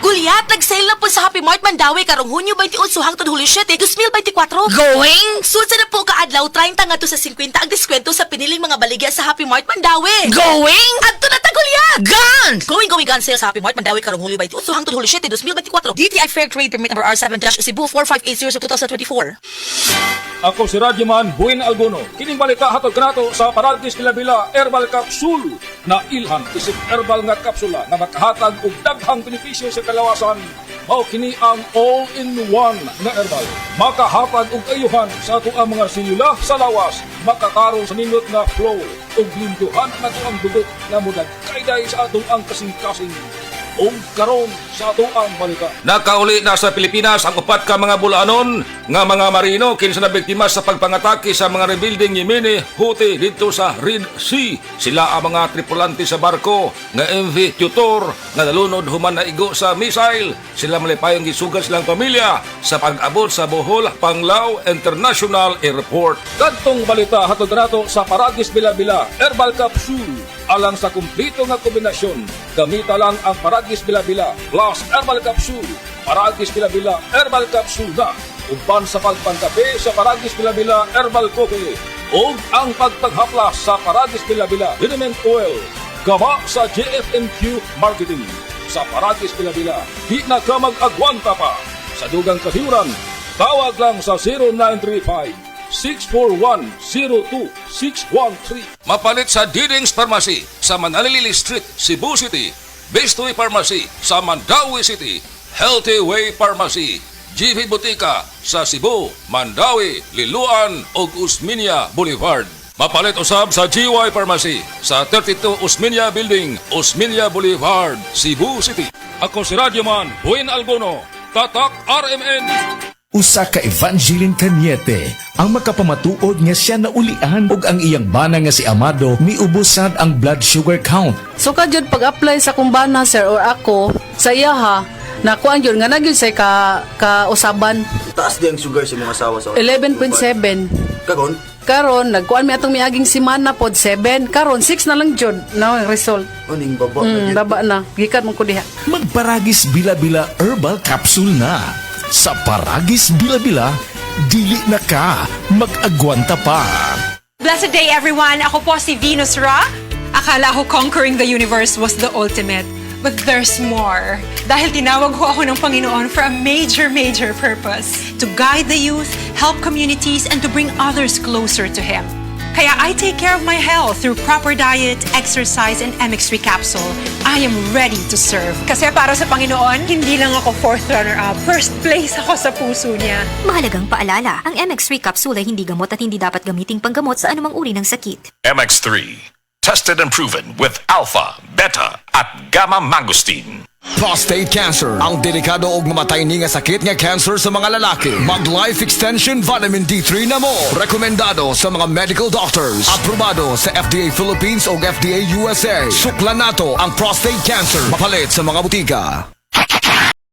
Gulyat, nag-sale na po sa Happy Mart Mandawi karong Hunyo 28 hangtod Hulyo 7, 2024. Going? Sunsa na po kaadlaw 30 ngadto sa 50 ang diskwento sa piniling mga baligya sa Happy Mart Mandawi. Going? Adto na ta, Gulyat! Guns! Going gun sale sa Happy Mart Mandawi karong Hulyo 28 hangtod Hulyo 7, 2024. DTI Fair Trade Permit number R7-Cebu 4580 of 2024. Ako si Radyoman Buin Alguno. Kining balita hatod kanato sa Paragis Bila Herbal Capsule na ilhan isip herbal nga kapsula na makahatag og daghang benepisyo sa kalawasan. Mao kini ang all-in-one na herbal. Makahatag og ayuhan sa ato ang mga selula sa lawas. Makatarong sa nindot nga flow ug linduhan na ang dugot nga mudag kayday sa atong ang kasing-kasing. O karon sa atuang balita. Nakauli na sa Pilipinas ang upat ka mga bulanon nga mga marino kinsa nabiktima sa pagpangatake sa mga rebuilding Yemeni Houthi dito sa Red Sea. Sila ang mga tripulante sa barko nga MV Tutor nga nalunod human na igo sa missile. Sila malipayong gisugat silang pamilya sa pag-abot sa Bohol Panglao International Airport. Kadtong balita hatod nato sa Paragis Bila Herbal Capsule alang sa kumplito nga kombinasyon. Gamita lang ang Paragis Bila plus Herbal Capsule. Paragis Bila Herbal Capsule na uban sa pagpangkape sa Paragis Bila Herbal Coffee o ang pagpaghaplas sa Paragis Bila Liniment Oil. Gama sa JFMQ Marketing. Sa Paragis Bila di na ka mag-agwanta pa. Sa dugang kasiuran, tawag lang sa 0935 641-02613. Mapalit sa Diding's Pharmacy sa Manalili Street, Cebu City. Bestway Pharmacy sa Mandawi City. Healthy Way Pharmacy, GV Botica sa Cebu, Mandawi, Liloan ug Usmeña Boulevard. Mapalit usab sa GY Pharmacy sa 32 Usmeña Building, Usmeña Boulevard, Cebu City. Ako si Radyoman Buin Alguno, Tatak RMN. Usa ka Evangeline Cañete ang makapamatuod nga siya naulian ug ang iyang bana nga si Amado miubusad ang blood sugar count. So kadyod pag-apply sa kumbana sir or ako sa iya ha, nakuan yun nga nagyun say ka usaban Taas di ang sugar sa mga asawa sa 11.7. Karon, Karon nagkuan mi atong miaging semana pod 7. Karon 6 na lang jud na result. uning baba na gyud. Baba na. Gikan mo ko diha. Magparagis Bila-Bila Herbal Capsule na. Sa Paragis Bila-Bila, dili na ka mag-agwanta pa. Blessed day everyone! Ako po si Venus Ra. Akala ko conquering the universe was the ultimate. But there's more. Dahil tinawag ko ako ng Panginoon for a major purpose. To guide the youth, help communities, and to bring others closer to Him. Kaya I take care of my health through proper diet, exercise, and MX3 capsule. I am ready to serve. Kasi para sa Panginoon, hindi lang ako fourth runner-up. First place ako sa puso niya. Mahalagang paalala, ang MX3 capsule ay hindi gamot at hindi dapat gamiting panggamot sa anumang uri ng sakit. MX3, tested and proven with alpha, beta, at gamma mangosteen. Prostate cancer, ang delikado ug mamatay ni nga sakit nga cancer sa mga lalaki. Mag Life Extension Vitamin D3 na mo. Rekomendado sa mga medical doctors. Aprobado sa FDA Philippines ug FDA USA. Suklan nato ang prostate cancer. Mapalit sa mga butika.